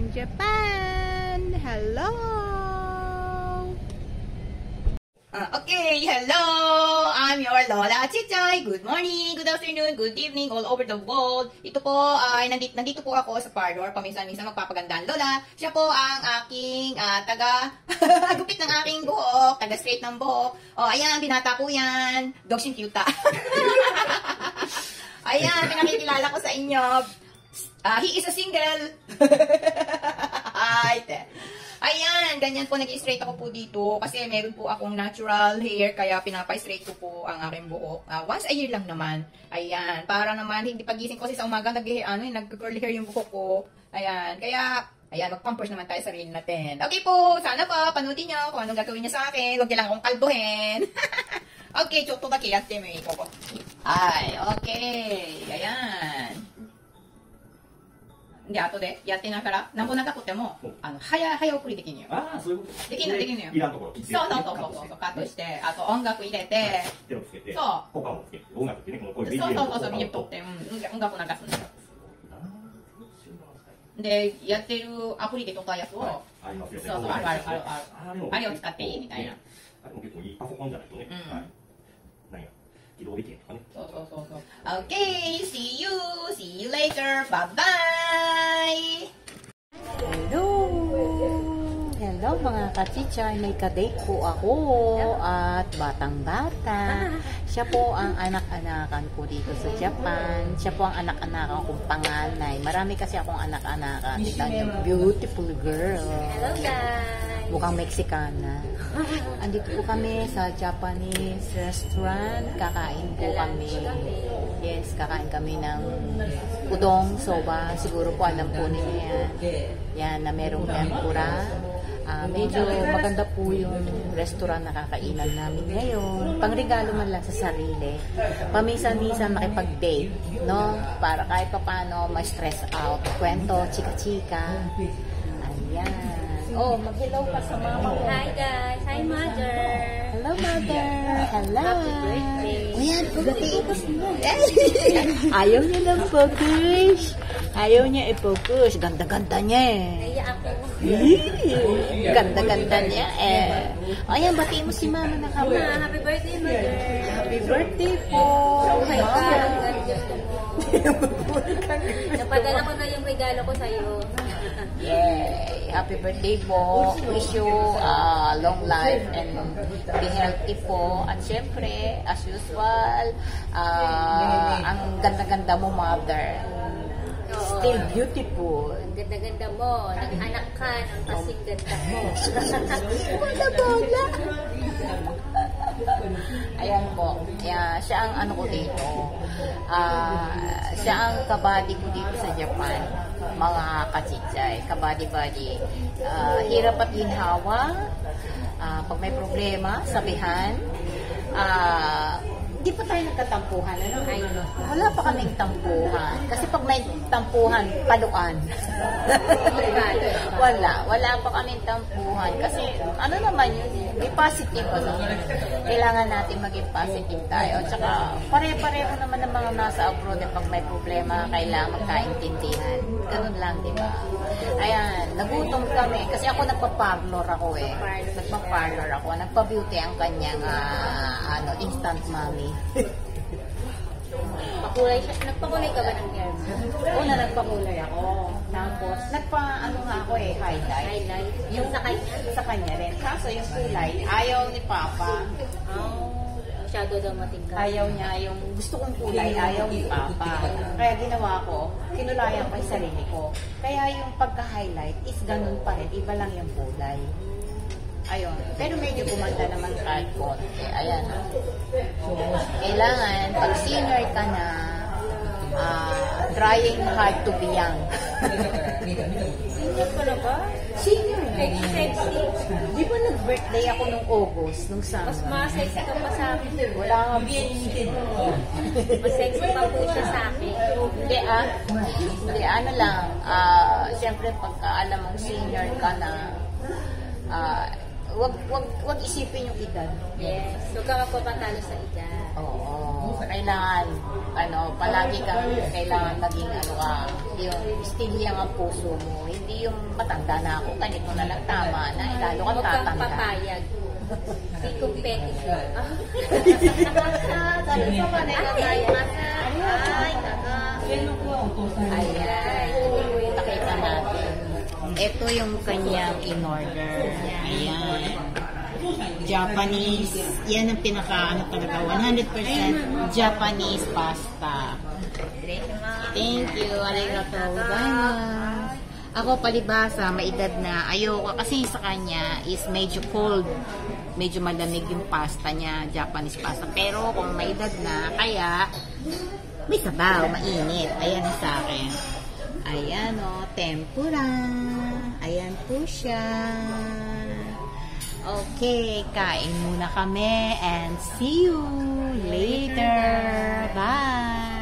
in Japan. Hello! Okay, hello! I'm your Lola Chichay. Good morning, good afternoon, good evening all over the world. Ito po ay nandito po ako sa parlor. Paminsan-minsan magpapaganda ang Lola. Siya po ang aking gupit ng aking buhok, taga-straight ng buhok. Oh, ayan, binata po yan. Dogs yung cute. Ayan, pinakikilala ko sa inyo. He is a single. Ayan, ganyan po, nag-straight ako po dito kasi meron po akong natural hair kaya pinapa-straight ko po ang aking buhok. Once a year lang naman. Ayan, para naman hindi pagising kasi sa umaga nag-curly hair yung buhok ko. Ayan, kaya ayan, mag-pampers naman tayo sa sarili natin. Okay po, sana po panoodin niyo kung anong gagawin niyo sa akin. Huwag niyo lang akong kalbuhin. Okay, choto ba kiyate mo ito ko. Ay, okay. Ayan. で、後でやってながら、なんぼ長くても、早送りできんのよ。ああ、そういうこと。できんのよ。いらんところ。そう、カットして、あと音楽入れて、手をつけて、そう。効果音をつけて、音楽ってね、こういうそう、ビデオ撮って、音楽流すんだよ。で、やってるアプリで撮ったやつを、ありますよね。そう、ある。あれを使っていいみたいな。あれも結構いいパソコンじゃないとね。何や。起動できるとかね。そう。Okay, see you later, bye bye! Hello mga kachichay, may kadate po ako at batang-bata. Siya po ang anak-anakan ko dito sa Japan. Siya po ang anak-anakan kong panganay. Marami kasi akong anak-anakan. Tignan niyo, beautiful girl. Hello guys! Mukhang Meksikana. Andito po kami sa Japanese restaurant. Kakain po kami. Yes, kakain kami ng udong, soba. Siguro po alam po ninyo yan. Yan, na merong tempura. Medyo maganda po yung restaurant na kakainan namin ngayon. Pangregalo man lang sa sarili. Paminsan-minsan makipag-date, no? Para kahit pa paano ma-stress out. Kwento, chika-chika. Ayan. Oh, mag-hello ka sa mama mo. Hi guys! Hi mother! Hello, mother! Hello! Happy birthday! Ayan, focus mo. Ayaw niya lang focus. Ayaw niya i-focus. Ganda-ganda niya eh. Kaya ako. Ganda-ganda niya eh. Ayan, batiin mo si mama na kama. Happy birthday mother! Happy birthday po. Oh my God! Napadala ko na yung regalo ko sa'yo. Yay! Happy birthday po. Wish you long life and be healthy po. At syempre, as usual, ang ganda-ganda mo, mother. Still beautiful. Ang ganda-ganda mo. Nag-anak ka ng kasing ganda mo. Bola-bola! Ayan po. Siya ang ano ko dito. Siya ang kabady ko dito sa Japan. Mga kachichay. Kabady-body. Hirap at ginhawa. Pag may problema, sabihan. Di pa tayo nagkatampuhan, ano? Wala pa kaming tampuhan. Kasi pag may tampuhan, paluan. wala pa kaming tampuhan. Kasi, ano naman yun, may positive, ano? Kailangan natin maging positive tayo. Tsaka, pare-pareho naman ng mga nasa abroad na pag may problema, kailangan magkaintindihan. Ganun lang, di ba? Ayan, nagutom kami. Kasi ako nagpa-parlor ako eh. Nagpa-parlor ako. Nagpa-beauty ang kanyang instant mommy. Pakulay siya. Nagpakulay ka ba ng hair mo? Una, nagpakulay ako. Tapos, nagpa-ano nga ako eh, highlight. Highlight? Yung sa kanya? Sa kanya rin. Kaso yung kulay, ayaw ni Papa. Masyado daw matingkad. Ayaw niya yung gusto kong kulay, ayaw ni Papa. Kaya ginawa ko, kinulayan ko yung sarili ko. Kaya yung pagka-highlight is ganun pa rin. Iba lang yung kulay. Ayun. Pero medyo gumanda naman kahit konti. Ayan. Kailangan, pag senior ka na, trying hard to be young. Senior ka na ba? Senior. Sexy. Di ba nag-birthday ako nung August, nung summer? Mas sexy ka pa sa akin. Wala nga Mas sexy pa po siya sa akin. Hindi, ano lang, siyempre pagka alam mong senior ka na, wag isipin yung edad. Yes. Huwag ka magpapatalo sa edad. Oo. Kailangan, palagi kang kailangan maging yung still yung ang puso mo. Hindi yung matanda na ako, ganito na lang, tama na. Lalo kang Huwag kang tatanda. papayag. Be competitive. Sabi sa panay na tayo. Ay, kaka. Ayan. Pakita natin. Ito yung kanyang in-order. Ayan. Japanese. Yan ang pinaka, talaga, 100% Japanese pasta. Thank you. Arigatou gozaimasu. Ako palibasa, maedad na. Ayoko kasi sa kanya is medyo cold. Medyo malamig yung pasta niya, Japanese pasta. Pero kung maedad na, kaya may sabaw, mainit. Ayan sa akin. Ayan tempura. Ayan po siya. Okay, kain muna kami and see you later. Bye!